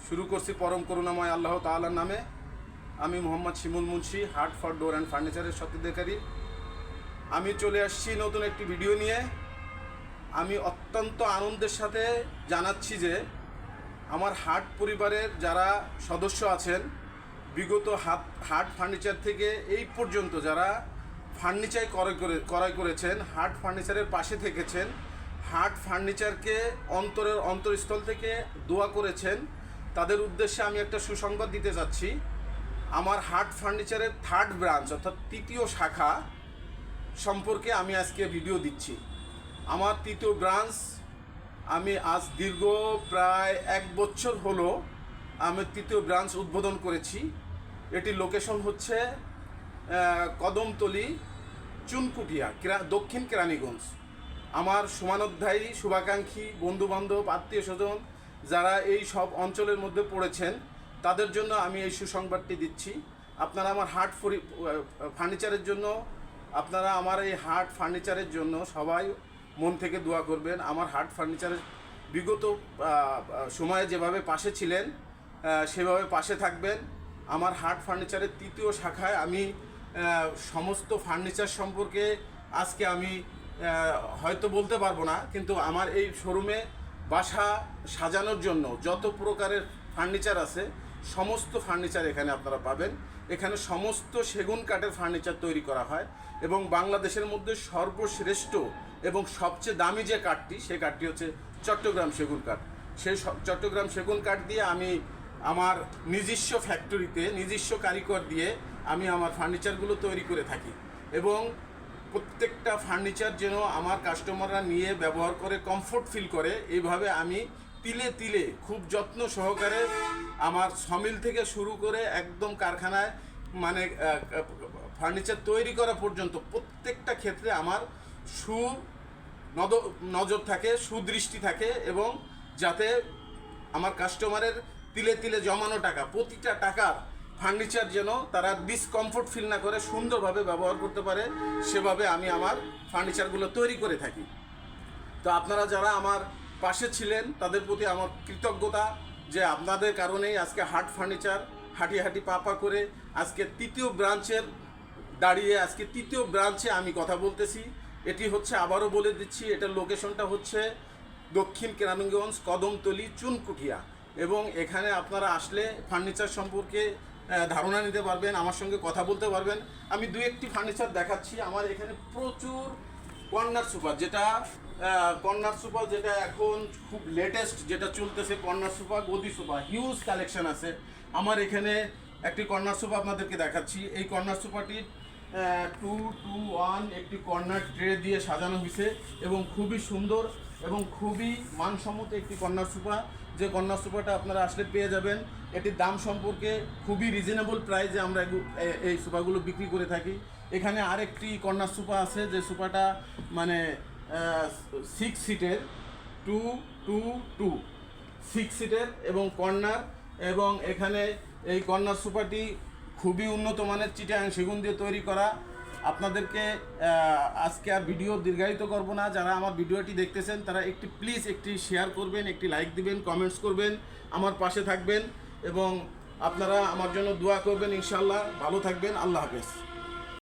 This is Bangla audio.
শুরু করছি পরম করুণাময় আল্লাহ তাআলার নামে। আমি Mohammad Shimul Munshi, heart for door and ফার্নিচারের স্বত্বাধিকারী। আমি চলে আসছি নতুন একটি ভিডিও নিয়ে। আমি অত্যন্ত আনন্দের সাথে জানাচ্ছি যে আমার হার্ট পরিবারের যারা সদস্য আছেন, বিগত হার্ট ফার্নিচার থেকে এই পর্যন্ত যারা ফার্নিচার ক্রয় করেছেন, হার্ট ফার্নিচারের পাশে থেকেছেন, হার্ট ফার্নিচারকে অন্তরস্থল থেকে দোয়া করেছেন, তাদের উদ্দেশ্যে আমি একটা সুসংবাদ দিতে যাচ্ছি। আমার হার্ট ফার্নিচারের থার্ড ব্রাঞ্চ অর্থাৎ তৃতীয় শাখা সম্পর্কে আমি আজকে ভিডিও দিচ্ছি। আমার তৃতীয় ব্রাঞ্চ আমি আজ দীর্ঘ প্রায় 1 বছর হলো আমি তৃতীয় ব্রাঞ্চ উদ্বোধন করেছি। এটির লোকেশন হচ্ছে কদমতলী, চুনকুটিয়া, দক্ষিণ কেরানীগঞ্জ। আমার সমানোধ্যায়ী শুভাকাঙ্ক্ষী বন্ধুবান্ধব আত্মীয় স্বজন যারা এই সব অঞ্চলের মধ্যে পড়েছেন, তাদের জন্য আমি এই সুসংবাদটি দিচ্ছি। আপনারা আমার হার্ট ফার্নিচারের জন্য, আপনারা আমার এই হার্ট ফার্নিচারের জন্য সবাই মন থেকে দোয়া করবেন। আমার হার্ট ফার্নিচারের বিগত সময়ে যেভাবে পাশে ছিলেন সেভাবে পাশে থাকবেন। আমার হার্ট ফার্নিচারের তৃতীয় শাখায় আমি সমস্ত ফার্নিচার সম্পর্কে আজকে আমি হয়তো বলতে পারবো না, কিন্তু আমার এই শোরুমে বাসা সাজানোর জন্য যত প্রকারের ফার্নিচার আছে সমস্ত ফার্নিচার এখানে আপনারা পাবেন। এখানে সমস্ত সেগুন কাঠের ফার্নিচার তৈরি করা হয় এবং বাংলাদেশের মধ্যে সর্বশ্রেষ্ঠ এবং সবচেয়ে দামি যে কাঠটি, সেই কাঠটি হচ্ছে চট্টগ্রাম সেগুন কাঠ। সেই চট্টগ্রাম সেগুন কাঠ দিয়ে আমি আমার নিজস্ব ফ্যাক্টরিতে নিজস্ব কারিগর দিয়ে আমি আমার ফার্নিচারগুলো তৈরি করে থাকি এবং প্রত্যেকটা ফার্নিচার যেন আমার কাস্টমাররা নিয়ে ব্যবহার করে কমফোর্ট ফিল করে, এইভাবে আমি তিলে তিলে খুব যত্ন সহকারে আমার সমিল থেকে শুরু করে একদম কারখানায় মানে ফার্নিচার তৈরি করা পর্যন্ত প্রত্যেকটা ক্ষেত্রে আমার নজর থাকে, সুদৃষ্টি থাকে এবং যাতে আমার কাস্টমারের তিলে তিলে জমানো টাকা, প্রতিটা টাকার ফার্নিচার যেন তারা ডিসকমফোর্ট ফিল না করে সুন্দরভাবে ব্যবহার করতে পারে, সেভাবে আমি আমার ফার্নিচারগুলো তৈরি করে থাকি। তো আপনারা যারা আমার পাশে ছিলেন তাদের প্রতি আমার কৃতজ্ঞতা যে আপনাদের কারণেই আজকে হার্ট ফার্নিচার হাঁটি হাঁটি পা করে আজকে তৃতীয় ব্রাঞ্চের দাঁড়িয়ে আজকে তৃতীয় ব্রাঞ্চে আমি কথা বলতেছি। এটি হচ্ছে, আবারও বলে দিচ্ছি, এটার লোকেশনটা হচ্ছে দক্ষিণ কেরানীগঞ্জ, কদমতলী, চুনকুটিয়া। এবং এখানে আপনারা আসলে ফার্নিচার সম্পর্কে ধারণা নিতে পারবেন, আমার সঙ্গে কথা বলতে পারবেন। আমি 2-1টি ফার্নিচার দেখাচ্ছি। আমার এখানে প্রচুর কর্নার সোফা যেটা এখন খুব লেটেস্ট যেটা চলতেছে, কর্নার সোফা, গদি সোফা, হিউজ কালেকশন আছে। আমার এখানে একটি কর্নার সোফা আপনাদেরকে দেখাচ্ছি। এই কর্নার সোফাটি 2-2-1 একটি কর্নার ট্রে দিয়ে সাজানো হয়েছে এবং খুবই সুন্দর এবং খুবই মানসম্মত একটি কর্নার সোফা। যে কর্নার সোফাটা আপনারা আসলে পেয়ে যাবেন। এটির দাম সম্পর্কে খুবই রিজনেবল প্রাইসে আমরা এই সোফাগুলো বিক্রি করে থাকি। এখানে আরেকটি কর্নার সোফা আছে, যে সোফাটা মানে 6 সিটের, 2-2-2 6 সিটের এবং কর্নার। এবং এখানে এই কর্নার সোফাটি খুবই উন্নত মানের চিটাগাং সেগুন দিয়ে তৈরি করা। আপনাদেরকে আজকে আর ভিডিও দীর্ঘায়িত করব না। যারা আমার ভিডিওটি দেখতেছেন তারা প্লিজ একটি শেয়ার করবেন, একটি লাইক দিবেন, কমেন্টস করবেন, আমার পাশে থাকবেন এবং আপনারা আমার জন্য দোয়া করবেন। ইনশাআল্লাহ ভালো থাকবেন। আল্লাহ হাফেজ।